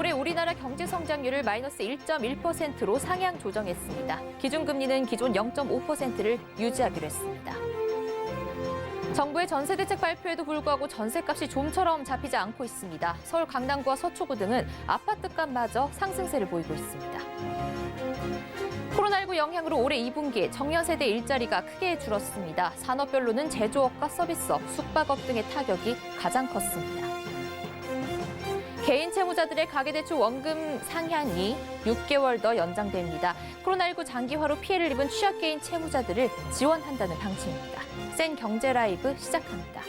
올해 우리나라 경제 성장률을 마이너스 1.1%로 상향 조정했습니다. 기준금리는 기존 0.5%를 유지하기로 했습니다. 정부의 전세 대책 발표에도 불구하고 전세값이 좀처럼 잡히지 않고 있습니다. 서울 강남구와 서초구 등은 아파트값마저 상승세를 보이고 있습니다. 코로나19 영향으로 올해 2분기 청년 세대 일자리가 크게 줄었습니다. 산업별로는 제조업과 서비스업, 숙박업 등의 타격이 가장 컸습니다. 개인 채무자들의 가계대출 원금 상향이 6개월 더 연장됩니다. 코로나19 장기화로 피해를 입은 취약개인 채무자들을 지원한다는 방침입니다. 센 경제 라이브 시작합니다.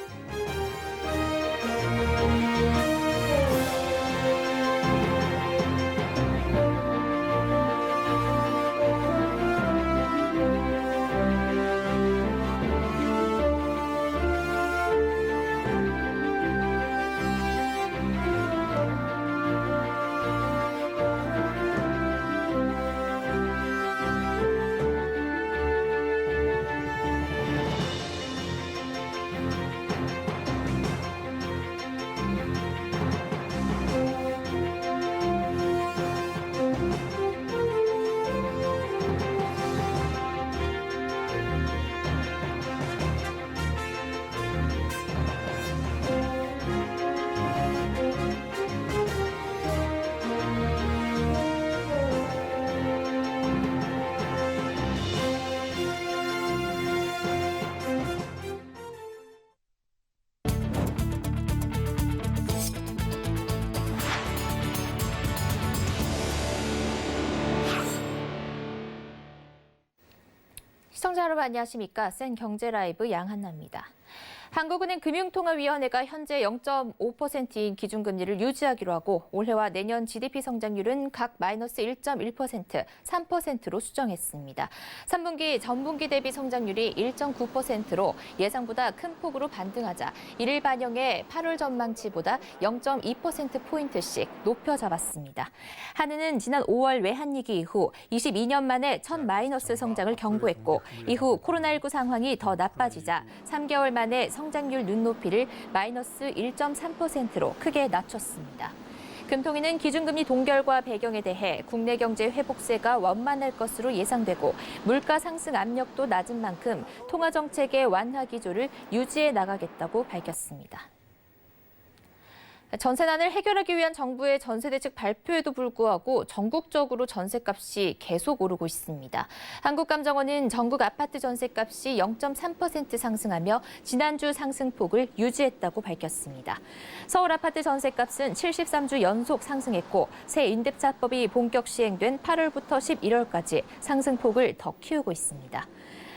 시청자 여러분 안녕하십니까? 센 경제 라이브 양한나입니다. 한국은행 금융통화위원회가 현재 0.5%인 기준금리를 유지하기로 하고 올해와 내년 GDP 성장률은 각 마이너스 1.1%, 3%로 수정했습니다. 3분기 전분기 대비 성장률이 1.9%로 예상보다 큰 폭으로 반등하자 이를 반영해 8월 전망치보다 0.2%포인트씩 높여 잡았습니다. 한은은 지난 5월 외환위기 이후 22년 만에 첫 마이너스 성장을 경고했고 이후 코로나19 상황이 더 나빠지자 3개월 만에 성장률 눈높이를 마이너스 1.3%로 크게 낮췄습니다. 금통위는 기준금리 동결과 배경에 대해 국내 경제 회복세가 원만할 것으로 예상되고 물가 상승 압력도 낮은 만큼 통화정책의 완화 기조를 유지해 나가겠다고 밝혔습니다. 전세난을 해결하기 위한 정부의 전세 대책 발표에도 불구하고 전국적으로 전세값이 계속 오르고 있습니다. 한국감정원은 전국 아파트 전세값이 0.3% 상승하며 지난주 상승폭을 유지했다고 밝혔습니다. 서울 아파트 전세값은 73주 연속 상승했고 새 임대차법이 본격 시행된 8월부터 11월까지 상승폭을 더 키우고 있습니다.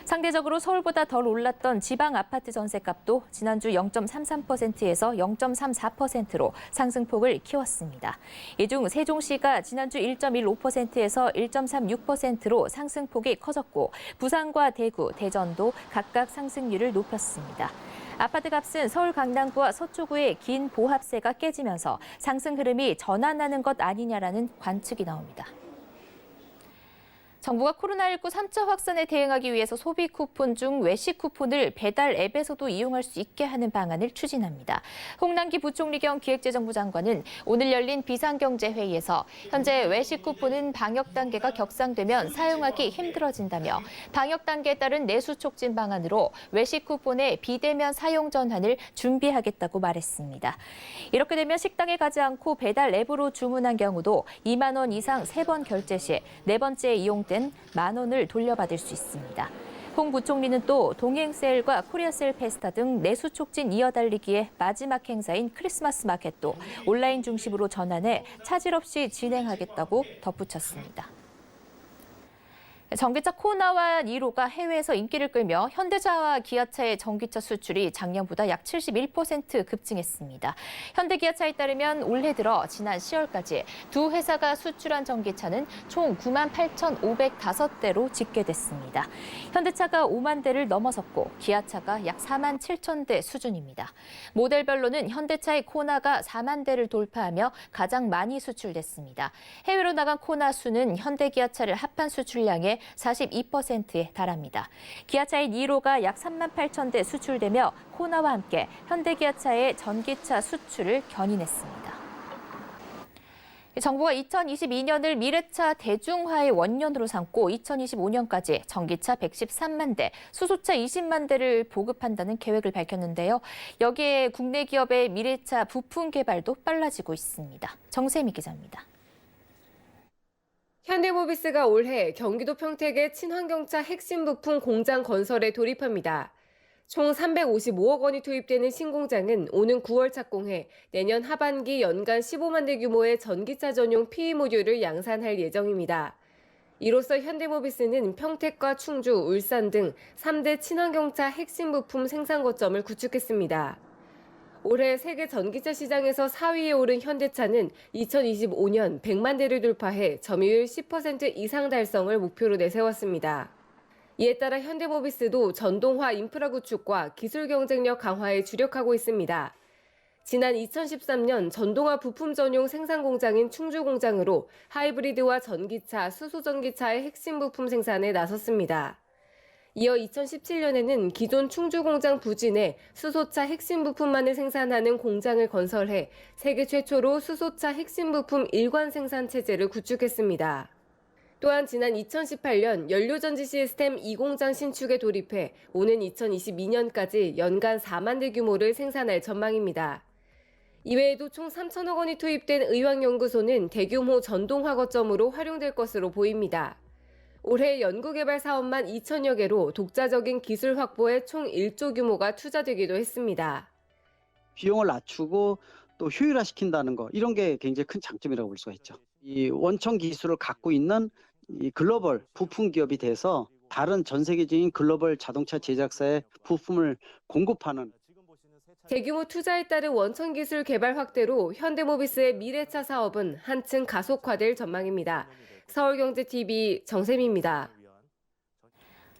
상대적으로 서울보다 덜 올랐던 지방 아파트 전세값도 지난주 0.33%에서 0.34%로 상승폭을 키웠습니다. 이 중 세종시가 지난주 1.15%에서 1.36%로 상승폭이 커졌고 부산과 대구, 대전도 각각 상승률을 높였습니다. 아파트 값은 서울 강남구와 서초구의 긴 보합세가 깨지면서 상승 흐름이 전환하는 것 아니냐라는 관측이 나옵니다. 정부가 코로나19 3차 확산에 대응하기 위해서 소비 쿠폰 중 외식 쿠폰을 배달 앱에서도 이용할 수 있게 하는 방안을 추진합니다. 홍남기 부총리 겸 기획재정부 장관은 오늘 열린 비상경제회의에서 현재 외식 쿠폰은 방역 단계가 격상되면 사용하기 힘들어진다며 방역 단계에 따른 내수 촉진 방안으로 외식 쿠폰의 비대면 사용 전환을 준비하겠다고 말했습니다. 이렇게 되면 식당에 가지 않고 배달 앱으로 주문한 경우도 2만 원 이상 3번 결제 시 4번째 이용된 만 원을 돌려받을 수 있습니다. 홍 부총리는 또 동행세일과 코리아세일 페스타 등 내수 촉진 이어달리기의 마지막 행사인 크리스마스 마켓도 온라인 중심으로 전환해 차질 없이 진행하겠다고 덧붙였습니다. 전기차 코나와 니로가 해외에서 인기를 끌며 현대차와 기아차의 전기차 수출이 작년보다 약 71% 급증했습니다. 현대기아차에 따르면 올해 들어 지난 10월까지 두 회사가 수출한 전기차는 총 98,505대로 집계됐습니다. 현대차가 5만 대를 넘어섰고 기아차가 약 4만 7천 대 수준입니다. 모델별로는 현대차의 코나가 4만 대를 돌파하며 가장 많이 수출됐습니다. 해외로 나간 코나 수는 현대기아차를 합한 수출량의 42%에 달합니다. 기아차의 니로가 약 3만 8천 대 수출되며 코나와 함께 현대기아차의 전기차 수출을 견인했습니다. 정부가 2022년을 미래차 대중화의 원년으로 삼고 2025년까지 전기차 113만 대, 수소차 20만 대를 보급한다는 계획을 밝혔는데요. 여기에 국내 기업의 미래차 부품 개발도 빨라지고 있습니다. 정세미 기자입니다. 현대모비스가 올해 경기도 평택의 친환경차 핵심 부품 공장 건설에 돌입합니다. 총 355억 원이 투입되는 신공장은 오는 9월 착공해 내년 하반기 연간 15만 대 규모의 전기차 전용 PE 모듈을 양산할 예정입니다. 이로써 현대모비스는 평택과 충주, 울산 등 3대 친환경차 핵심 부품 생산 거점을 구축했습니다. 올해 세계 전기차 시장에서 4위에 오른 현대차는 2025년 100만 대를 돌파해 점유율 10% 이상 달성을 목표로 내세웠습니다. 이에 따라 현대모비스도 전동화 인프라 구축과 기술 경쟁력 강화에 주력하고 있습니다. 지난 2013년 전동화 부품 전용 생산 공장인 충주 공장으로 하이브리드와 전기차, 수소전기차의 핵심 부품 생산에 나섰습니다. 이어 2017년에는 기존 충주 공장 부진에 수소차 핵심 부품만을 생산하는 공장을 건설해 세계 최초로 수소차 핵심 부품 일관 생산 체제를 구축했습니다. 또한 지난 2018년 연료전지 시스템 2공장 신축에 돌입해 오는 2022년까지 연간 4만 대 규모를 생산할 전망입니다. 이외에도 총 3천억 원이 투입된 의왕연구소는 대규모 전동화 거점으로 활용될 것으로 보입니다. 올해 연구개발 사업만 2천여 개로 독자적인 기술 확보에 총 1조 규모가 투자되기도 했습니다. 비용을 낮추고 또 효율화시킨다는 거, 이런 게 굉장히 큰 장점이라고 볼 수가 있죠. 이 원천 기술을 갖고 있는 이 글로벌 부품 기업이 돼서 다른 전 세계적인 글로벌 자동차 제작사의 부품을 공급하는 대규모 투자에 따른 원천 기술 개발 확대로 현대모비스의 미래차 사업은 한층 가속화될 전망입니다. 서울경제TV 정세미입니다.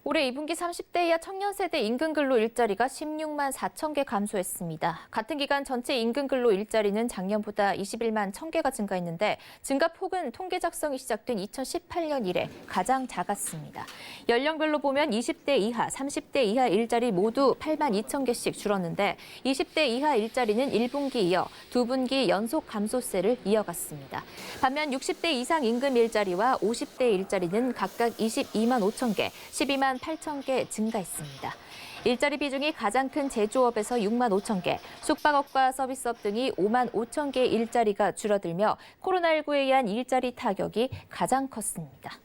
올해 2분기 30대 이하 청년 세대 임금 근로 일자리가 16만 4천 개 감소했습니다. 같은 기간 전체 임금 근로 일자리는 작년보다 21만 1천 개가 증가했는데 증가폭은 통계 작성이 시작된 2018년 이래 가장 작았습니다. 연령별로 보면 20대 이하, 30대 이하 일자리 모두 8만 2천 개씩 줄었는데 20대 이하 일자리는 1분기 이어 2분기 연속 감소세를 이어갔습니다. 반면 60대 이상 임금 일자리와 50대 일자리는 각각 22만 5천 개, 12만 8천 개 증가했습니다. 일자리 비중이 가장 큰 제조업에서 6만 5천 개, 숙박업과 서비스업 등이 5만 5천 개 일자리가 줄어들며 코로나19에 의한 일자리 타격이 가장 컸습니다.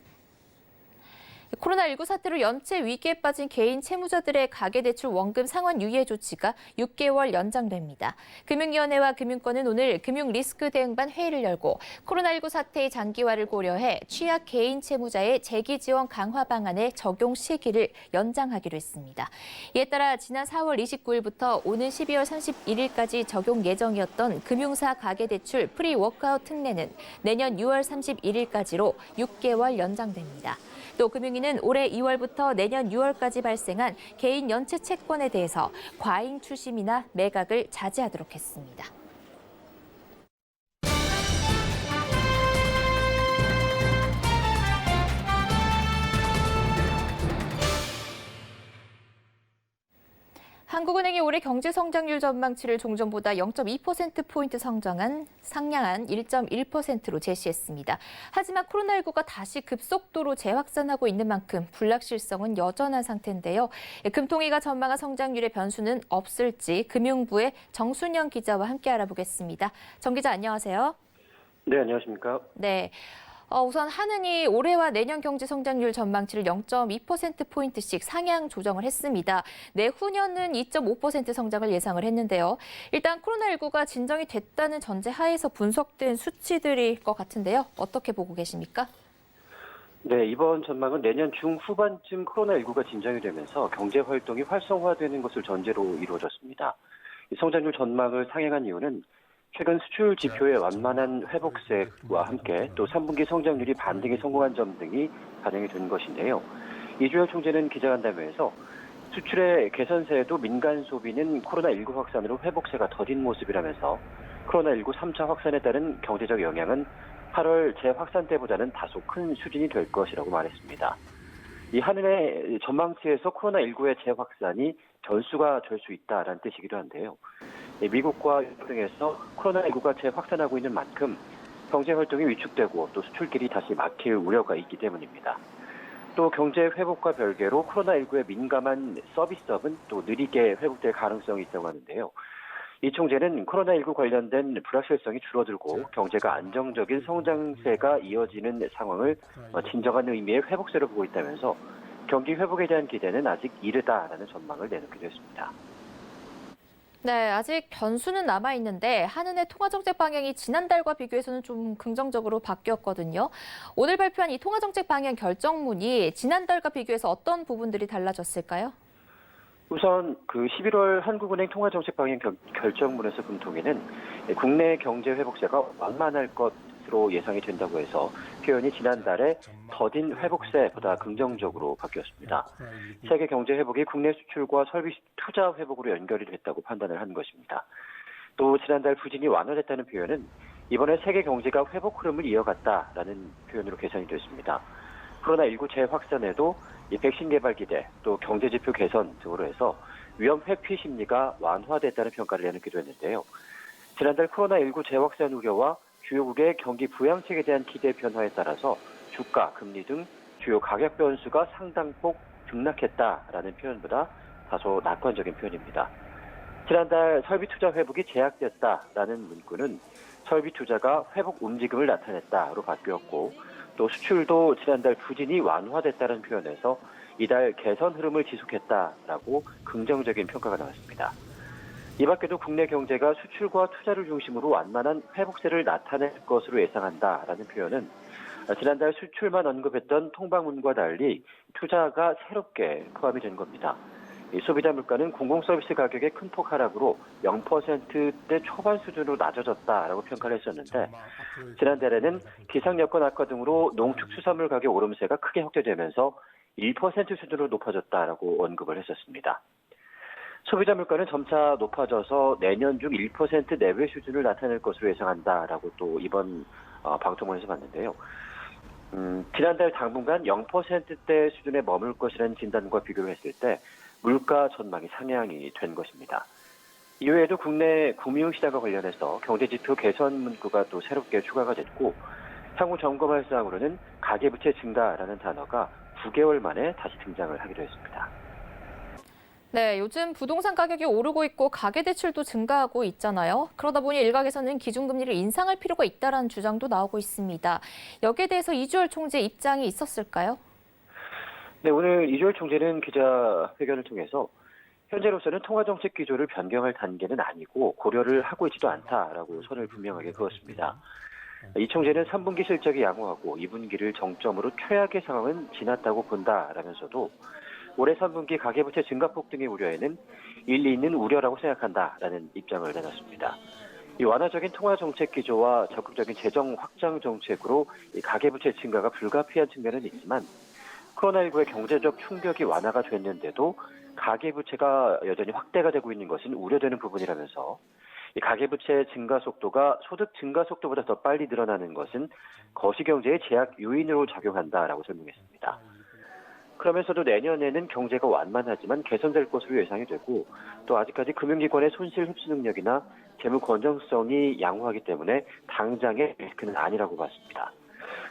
코로나19 사태로 연체 위기에 빠진 개인 채무자들의 가계대출 원금 상환 유예 조치가 6개월 연장됩니다. 금융위원회와 금융권은 오늘 금융리스크 대응반 회의를 열고 코로나19 사태의 장기화를 고려해 취약 개인 채무자의 재기 지원 강화 방안의 적용 시기를 연장하기로 했습니다. 이에 따라 지난 4월 29일부터 오는 12월 31일까지 적용 예정이었던 금융사 가계대출 프리워크아웃 특례는 내년 6월 31일까지로 6개월 연장됩니다. 또 금융위는 올해 2월부터 내년 6월까지 발생한 개인 연체 채권에 대해서 과잉 추심이나 매각을 자제하도록 했습니다. 한국은행이 올해 경제 성장률 전망치를 종전보다 0.2%포인트 상향한 1.1%로 제시했습니다. 하지만 코로나19가 다시 급속도로 재확산하고 있는 만큼 불확실성은 여전한 상태인데요. 금통위가 전망한 성장률의 변수는 없을지 금융부의 정순영 기자와 함께 알아보겠습니다. 정 기자 안녕하세요. 네, 안녕하십니까? 네. 우선 한은이 올해와 내년 경제 성장률 전망치를 0.2%포인트씩 상향 조정을 했습니다. 내후년은 2.5% 성장을 예상을 했는데요. 일단 코로나19가 진정이 됐다는 전제 하에서 분석된 수치들일 것 같은데요. 어떻게 보고 계십니까? 네, 이번 전망은 내년 중후반쯤 코로나19가 진정이 되면서 경제 활동이 활성화되는 것을 전제로 이루어졌습니다. 이 성장률 전망을 상향한 이유는 최근 수출 지표의 완만한 회복세와 함께 또 3분기 성장률이 반등에 성공한 점 등이 반영이 된 것인데요. 이주열 총재는 기자간담회에서 수출의 개선세에도 민간 소비는 코로나19 확산으로 회복세가 더딘 모습이라면서 코로나19 3차 확산에 따른 경제적 영향은 8월 재확산 때보다는 다소 큰 수준이 될 것이라고 말했습니다. 이 한은의 전망치에서 코로나19의 재확산이 변수가 될 수 있다라는 뜻이기도 한데요. 미국과 유럽 등에서 코로나19가 재확산하고 있는 만큼 경제 활동이 위축되고 또 수출길이 다시 막힐 우려가 있기 때문입니다. 또 경제 회복과 별개로 코로나19에 민감한 서비스업은 또 느리게 회복될 가능성이 있다고 하는데요. 이 총재는 코로나19 관련된 불확실성이 줄어들고 경제가 안정적인 성장세가 이어지는 상황을 진정한 의미의 회복세로 보고 있다면서 경기 회복에 대한 기대는 아직 이르다라는 전망을 내놓기도 했습니다. 네, 아직 변수는 남아있는데 한은의 통화정책 방향이 지난달과 비교해서는 좀 긍정적으로 바뀌었거든요. 오늘 발표한 이 통화정책 방향 결정문이 지난달과 비교해서 어떤 부분들이 달라졌을까요? 우선 11월 한국은행 통화정책 방향 결정문에서 금통위는 국내 경제 회복세가 완만할 것으로 예상이 된다고 해서 표현이 지난달에 더딘 회복세보다 긍정적으로 바뀌었습니다. 세계 경제 회복이 국내 수출과 설비 투자 회복으로 연결이 됐다고 판단을 한 것입니다. 또 지난달 부진이 완화됐다는 표현은 이번에 세계 경제가 회복 흐름을 이어갔다라는 표현으로 개선이 됐습니다. 코로나19 재확산에도 이 백신 개발 기대, 또 경제 지표 개선 등으로 해서 위험 회피 심리가 완화됐다는 평가를 내놓기도 했는데요. 지난달 코로나19 재확산 우려와 주요국의 경기 부양책에 대한 기대 변화에 따라서 주가, 금리 등 주요 가격 변수가 상당폭 등락했다라는 표현보다 다소 낙관적인 표현입니다. 지난달 설비 투자 회복이 제약됐다라는 문구는 설비 투자가 회복 움직임을 나타냈다로 바뀌었고, 또 수출도 지난달 부진이 완화됐다는 표현에서 이달 개선 흐름을 지속했다라고 긍정적인 평가가 나왔습니다. 이 밖에도 국내 경제가 수출과 투자를 중심으로 완만한 회복세를 나타낼 것으로 예상한다라는 표현은 지난달 수출만 언급했던 통방문과 달리 투자가 새롭게 포함이 된 겁니다. 이 소비자 물가는 공공서비스 가격의 큰 폭 하락으로 0%대 초반 수준으로 낮아졌다라고 평가를 했었는데, 지난달에는 기상 여건 악화 등으로 농축수산물 가격 오름세가 크게 확대되면서 1% 수준으로 높아졌다라고 언급을 했었습니다. 소비자 물가는 점차 높아져서 내년 중 1% 내외 수준을 나타낼 것으로 예상한다라고 또 이번 방통문에서 봤는데요. 지난달 당분간 0%대 수준에 머물 것이라는 진단과 비교를 했을 때 물가 전망이 상향이 된 것입니다. 이외에도 국내 금융시장과 관련해서 경제지표 개선 문구가 또 새롭게 추가가 됐고, 향후 점검할 사항으로는 가계부채 증가라는 단어가 9개월 만에 다시 등장을 하기도 했습니다. 네, 요즘 부동산 가격이 오르고 있고 가계대출도 증가하고 있잖아요. 그러다 보니 일각에서는 기준금리를 인상할 필요가 있다는 주장도 나오고 있습니다. 여기에 대해서 이주열 총재 입장이 있었을까요? 네, 오늘 이주열 총재는 기자회견을 통해서 현재로서는 통화정책 기조를 변경할 단계는 아니고 고려를 하고 있지도 않다라고 선을 분명하게 그었습니다. 이 총재는 3분기 실적이 양호하고 2분기를 정점으로 최악의 상황은 지났다고 본다라면서도 올해 3분기 가계부채 증가폭 등의 우려에는 일리 있는 우려라고 생각한다라는 입장을 내놨습니다. 이 완화적인 통화정책 기조와 적극적인 재정 확장 정책으로 이 가계부채 증가가 불가피한 측면은 있지만, 코로나19의 경제적 충격이 완화가 됐는데도 가계부채가 여전히 확대가 되고 있는 것은 우려되는 부분이라면서, 이 가계부채 증가 속도가 소득 증가 속도보다 더 빨리 늘어나는 것은 거시경제의 제약 요인으로 작용한다라고 설명했습니다. 그러면서도 내년에는 경제가 완만하지만 개선될 것으로 예상이 되고, 또 아직까지 금융기관의 손실 흡수 능력이나 재무 건전성이 양호하기 때문에 당장의 리스크는 아니라고 봤습니다.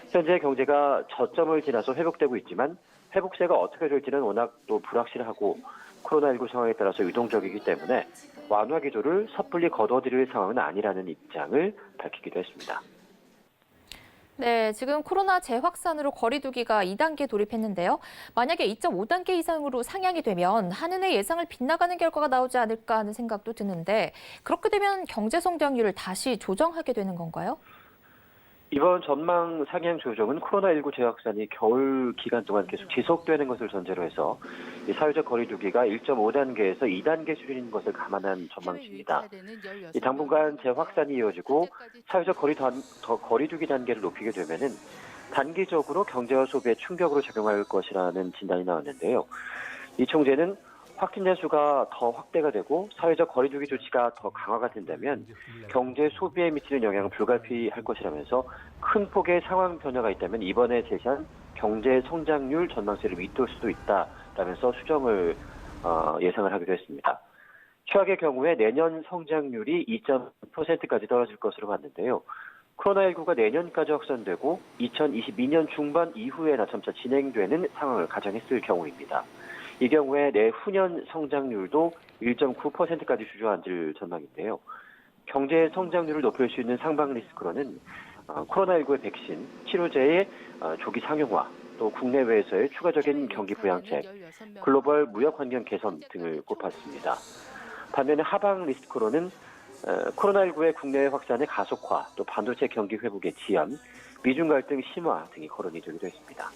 현재 경제가 저점을 지나서 회복되고 있지만 회복세가 어떻게 될지는 워낙 또 불확실하고 코로나19 상황에 따라서 유동적이기 때문에 완화 기조를 섣불리 거둬들일 상황은 아니라는 입장을 밝히기도 했습니다. 네, 지금 코로나 재확산으로 거리두기가 2단계 돌입했는데요. 만약에 2.5단계 이상으로 상향이 되면 한은의 예상을 빗나가는 결과가 나오지 않을까 하는 생각도 드는데, 그렇게 되면 경제 성장률을 다시 조정하게 되는 건가요? 이번 전망 상향 조정은 코로나19 재확산이 겨울 기간 동안 계속 지속되는 것을 전제로 해서 이 사회적 거리두기가 1.5단계에서 2단계 수준인 것을 감안한 전망치입니다. 이 당분간 재확산이 이어지고 사회적 거리두기 단계를 높이게 되면은 단기적으로 경제와 소비에 충격으로 작용할 것이라는 진단이 나왔는데요. 이 총재는 확진자 수가 더 확대가 되고 사회적 거리두기 조치가 더 강화가 된다면 경제 소비에 미치는 영향은 불가피할 것이라면서 큰 폭의 상황 변화가 있다면 이번에 제시한 경제 성장률 전망치를 밑돌 수도 있다라면서 수정을 예상을 하기도 했습니다. 최악의 경우에 내년 성장률이 2.0%까지 떨어질 것으로 봤는데요. 코로나19가 내년까지 확산되고 2022년 중반 이후에나 점차 진행되는 상황을 가정했을 경우입니다. 이 경우에 내후년 성장률도 1.9%까지 주저앉을 전망인데요. 경제 성장률을 높일 수 있는 상방 리스크로는 코로나19의 백신, 치료제의 조기 상용화, 또 국내외에서의 추가적인 경기 부양책, 글로벌 무역 환경 개선 등을 꼽았습니다. 반면에 하방 리스크로는 코로나19의 국내외 확산의 가속화, 또 반도체 경기 회복의 지연, 미중 갈등 심화 등이 거론이 되기도 했습니다.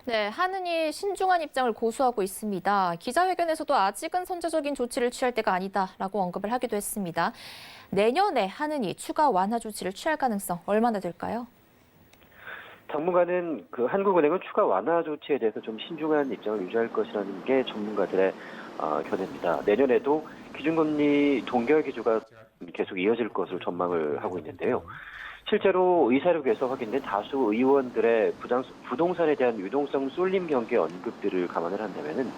네, 한은이 신중한 입장을 고수하고 있습니다. 기자회견에서도 아직은 선제적인 조치를 취할 때가 아니다라고 언급을 하기도 했습니다. 내년에 한은이 추가 완화 조치를 취할 가능성 얼마나 될까요? 당분간은 한국은행은 추가 완화 조치에 대해서 좀 신중한 입장을 유지할 것이라는 게 전문가들의 견해입니다. 내년에도 기준금리 동결 기조가 계속 이어질 것으로 전망을 하고 있는데요. 실제로 의사록에서 확인된 다수 의원들의 부동산에 대한 유동성 쏠림 경계 언급들을 감안을 한다면은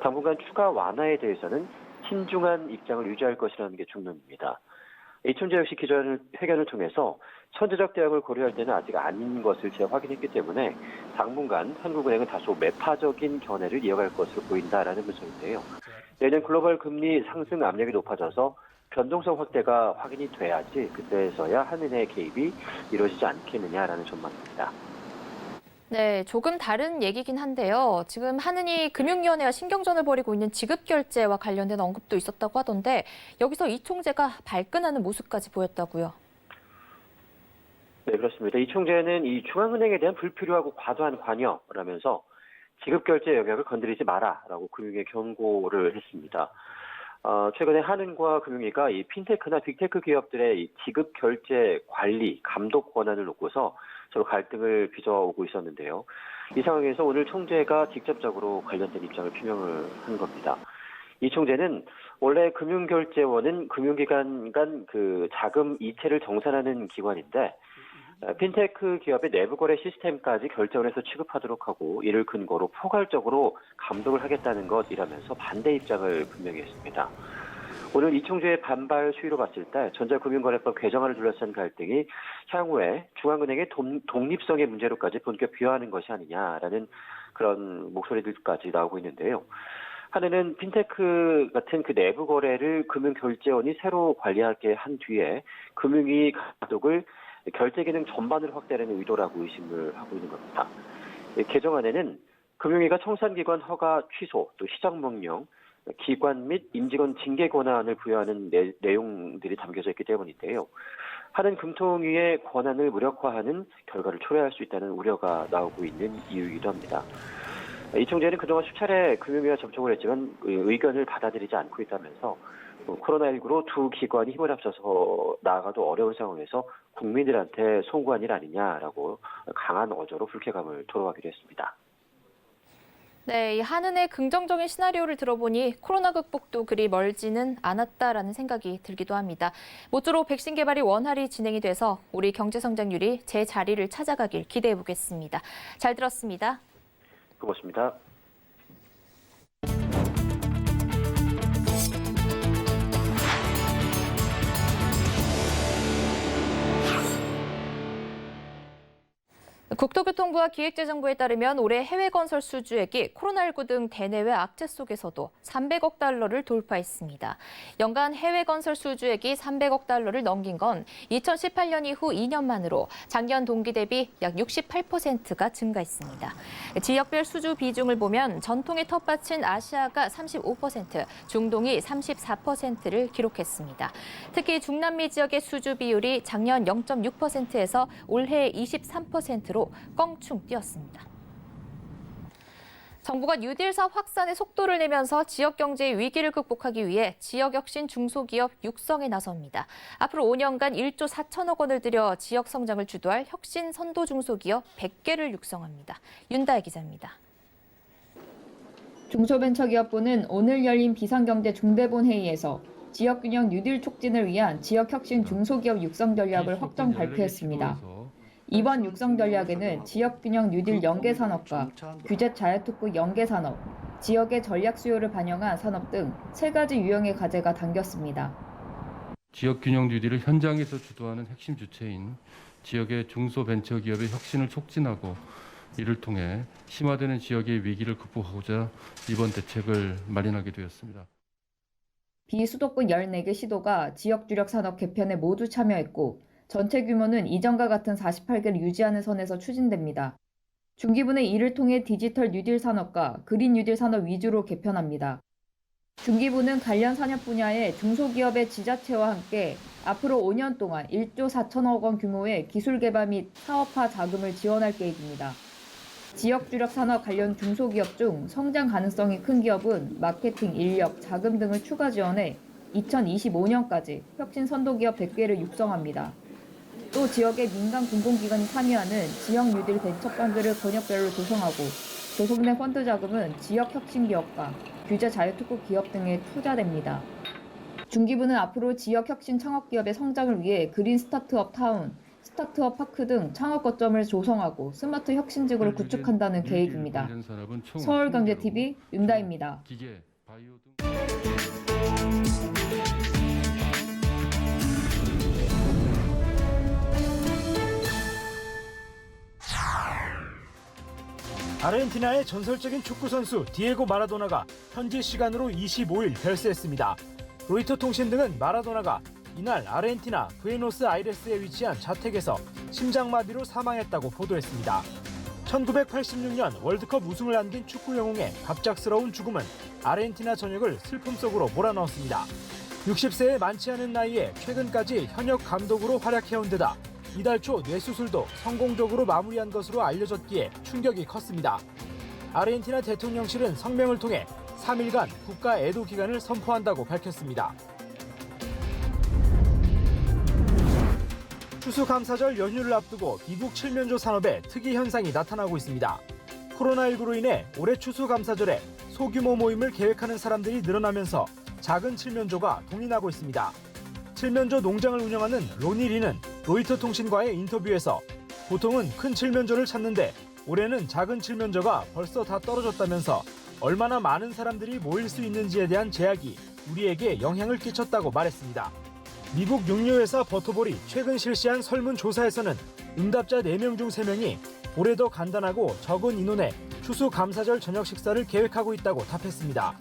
당분간 추가 완화에 대해서는 신중한 입장을 유지할 것이라는 게 중론입니다. 이춘재 역시 기자회견을 통해서 선제적 대응을 고려할 때는 아직 아닌 것을 재확인했기 때문에 당분간 한국은행은 다소 매파적인 견해를 이어갈 것으로 보인다라는 분석인데요. 내년 글로벌 금리 상승 압력이 높아져서 변동성 확대가 확인이 돼야지 그때서야 한은의 개입이 이루어지지 않겠느냐라는 전망입니다. 네, 조금 다른 얘기긴 한데요. 지금 한은이 금융위원회와 신경전을 벌이고 있는 지급결제와 관련된 언급도 있었다고 하던데 여기서 이 총재가 발끈하는 모습까지 보였다고요. 네, 그렇습니다. 이 총재는 이 중앙은행에 대한 불필요하고 과도한 관여라면서 지급결제 영역을 건드리지 마라라고 금융위에 경고를 했습니다. 최근에 한은과 금융위가 이 핀테크나 빅테크 기업들의 이 지급 결제 관리, 감독 권한을 놓고서 서로 갈등을 빚어오고 있었는데요. 이 상황에서 오늘 총재가 직접적으로 관련된 입장을 표명을 한 겁니다. 이 총재는 원래 금융결제원은 금융기관 간 자금 이체를 정산하는 기관인데 핀테크 기업의 내부 거래 시스템까지 결정을 해서 취급하도록 하고 이를 근거로 포괄적으로 감독을 하겠다는 것이라면서 반대 입장을 분명히 했습니다. 오늘 이 총재의 반발 수위로 봤을 때 전자금융거래법 개정안을 둘러싼 갈등이 향후에 중앙은행의 독립성의 문제로까지 본격 비화하는 것이 아니냐라는 그런 목소리들까지 나오고 있는데요. 한은은 핀테크 같은 내부 거래를 금융결제원이 새로 관리하게 한 뒤에 금융위 감독을 결제 기능 전반을 확대하는 의도라고 의심을 하고 있는 겁니다. 개정안에는 금융위가 청산기관 허가 취소, 또 시정 명령, 기관 및 임직원 징계 권한을 부여하는 내용들이 담겨져 있기 때문인데요. 한은 금통위의 권한을 무력화하는 결과를 초래할 수 있다는 우려가 나오고 있는 이유이기도 합니다. 이 총재는 그동안 수차례 금융위와 접촉을 했지만 의견을 받아들이지 않고 있다면서 코로나19로 두 기관이 힘을 합쳐서 나아가도 어려운 상황에서 국민들한테 송구한 일 아니냐라고 강한 어조로 불쾌감을 토로하기도 했습니다. 네, 이 한은의 긍정적인 시나리오를 들어보니 코로나 극복도 그리 멀지는 않았다라는 생각이 들기도 합니다. 모쪼록 백신 개발이 원활히 진행이 돼서 우리 경제 성장률이 제 자리를 찾아가길 기대해 보겠습니다. 잘 들었습니다. 고맙습니다. 국토교통부와 기획재정부에 따르면 올해 해외 건설 수주액이 코로나19 등 대내외 악재 속에서도 300억 달러를 돌파했습니다. 연간 해외 건설 수주액이 300억 달러를 넘긴 건 2018년 이후 2년 만으로 작년 동기 대비 약 68%가 증가했습니다. 지역별 수주 비중을 보면 전통의 텃밭인 아시아가 35%, 중동이 34%를 기록했습니다. 특히 중남미 지역의 수주 비율이 작년 0.6%에서 올해 23%로 껑충 뛰었습니다. 정부가 뉴딜 사업 확산에 속도를 내면서 지역 경제의 위기를 극복하기 위해 지역 혁신 중소기업 육성에 나섭니다. 앞으로 5년간 1조 4천억 원을 들여 지역 성장을 주도할 혁신 선도 중소기업 100개를 육성합니다. 윤다혜 기자입니다. 중소벤처기업부는 오늘 열린 비상경제 중대본 회의에서 지역균형 뉴딜 촉진을 위한 지역혁신 중소기업 육성 전략을 확정 발표했습니다. 이번 육성 전략에는 지역균형 뉴딜 연계산업과 규제 자유특구 연계산업, 지역의 전략 수요를 반영한 산업 등 3가지 유형의 과제가 담겼습니다. 지역 균형 뉴딜을 현장에서 주도하는 핵심 주체인 지역의 중소벤처기업의 혁신을 촉진하고 이를 통해 심화되는 지역의 위기를 극복하고자 이번 대책을 마련하게 되었습니다. 비수도권 14개 시도가 지역 주력 산업 개편에 모두 참여했고 전체 규모는 이전과 같은 48개를 유지하는 선에서 추진됩니다. 중기부는 이를 통해 디지털 뉴딜 산업과 그린 뉴딜 산업 위주로 개편합니다. 중기부는 관련 산업 분야의 중소기업의 지자체와 함께 앞으로 5년 동안 1조 4천억 원 규모의 기술 개발 및 사업화 자금을 지원할 계획입니다. 지역 주력 산업 관련 중소기업 중 성장 가능성이 큰 기업은 마케팅, 인력, 자금 등을 추가 지원해 2025년까지 혁신 선도기업 100개를 육성합니다. 또 지역의 민간 공공기관이 참여하는 지역 뉴딜 벤처 펀드를 권역별로 조성하고 조성된 펀드 자금은 지역 혁신 기업과 규제 자유특구 기업 등에 투자됩니다. 중기부는 앞으로 지역 혁신 창업 기업의 성장을 위해 그린 스타트업 타운, 스타트업 파크 등 창업 거점을 조성하고 스마트 혁신지구를 구축한다는 계획입니다. 서울경제TV 윤다입니다. 기계, 바이오 등... 아르헨티나의 전설적인 축구 선수 디에고 마라도나가 현지 시간으로 25일 별세했습니다. 로이터 통신 등은 마라도나가 이날 아르헨티나 부에노스아이레스에 위치한 자택에서 심장마비로 사망했다고 보도했습니다. 1986년 월드컵 우승을 안긴 축구 영웅의 갑작스러운 죽음은 아르헨티나 전역을 슬픔 속으로 몰아넣었습니다. 60세의 많지 않은 나이에 최근까지 현역 감독으로 활약해온 데다 이달 초 뇌수술도 성공적으로 마무리한 것으로 알려졌기에 충격이 컸습니다. 아르헨티나 대통령실은 성명을 통해 3일간 국가 애도 기간을 선포한다고 밝혔습니다. 추수감사절 연휴를 앞두고 미국 칠면조 산업에 특이 현상이 나타나고 있습니다. 코로나19로 인해 올해 추수감사절에 소규모 모임을 계획하는 사람들이 늘어나면서 작은 칠면조가 동인하고 있습니다. 칠면조 농장을 운영하는 로니 리는 로이터 통신과의 인터뷰에서 보통은 큰 칠면조를 찾는데 올해는 작은 칠면조가 벌써 다 떨어졌다면서 얼마나 많은 사람들이 모일 수 있는지에 대한 제약이 우리에게 영향을 끼쳤다고 말했습니다. 미국 육류회사 버터볼이 최근 실시한 설문조사에서는 응답자 4명 중 3명이 올해 더 간단하고 적은 인원의 추수감사절 저녁 식사를 계획하고 있다고 답했습니다.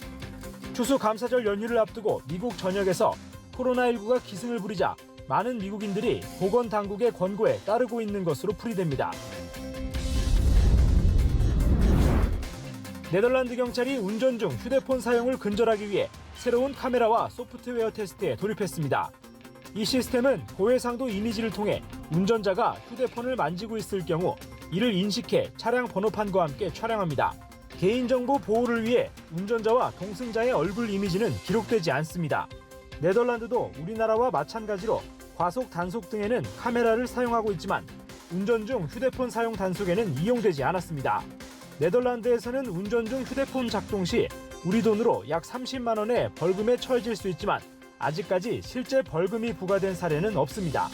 추수감사절 연휴를 앞두고 미국 전역에서 코로나19가 기승을 부리자 많은 미국인들이 보건당국의 권고에 따르고 있는 것으로 풀이됩니다. 네덜란드 경찰이 운전 중 휴대폰 사용을 근절하기 위해 새로운 카메라와 소프트웨어 테스트에 돌입했습니다. 이 시스템은 고해상도 이미지를 통해 운전자가 휴대폰을 만지고 있을 경우 이를 인식해 차량 번호판과 함께 촬영합니다. 개인정보 보호를 위해 운전자와 동승자의 얼굴 이미지는 기록되지 않습니다. 네덜란드도 우리나라와 마찬가지로 과속 단속 등에는 카메라를 사용하고 있지만 운전 중 휴대폰 사용 단속에는 이용되지 않았습니다. 네덜란드에서는 운전 중 휴대폰 작동 시 우리 돈으로 약 30만 원의 벌금에 처해질 수 있지만 아직까지 실제 벌금이 부과된 사례는 없습니다.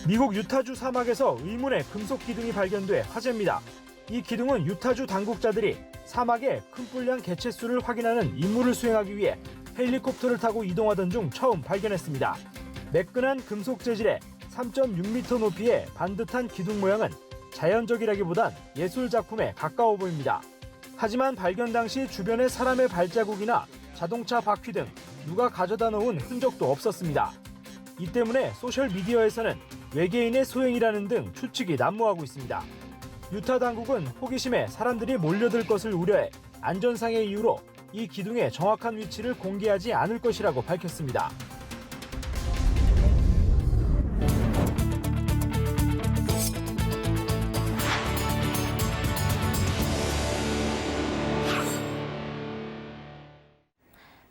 미국 유타주 사막에서 의문의 금속 기둥이 발견돼 화제입니다. 이 기둥은 유타주 당국자들이 사막의 큰 분량 개체수를 확인하는 임무를 수행하기 위해 헬리콥터를 타고 이동하던 중 처음 발견했습니다. 매끈한 금속 재질의 3.6m 높이의 반듯한 기둥 모양은 자연적이라기보단 예술 작품에 가까워 보입니다. 하지만 발견 당시 주변에 사람의 발자국이나 자동차 바퀴 등 누가 가져다 놓은 흔적도 없었습니다. 이 때문에 소셜미디어에서는 외계인의 소행이라는 등 추측이 난무하고 있습니다. 유타 당국은 호기심에 사람들이 몰려들 것을 우려해 안전상의 이유로 이 기둥의 정확한 위치를 공개하지 않을 것이라고 밝혔습니다.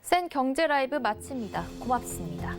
센 경제 라이브 마칩니다. 고맙습니다.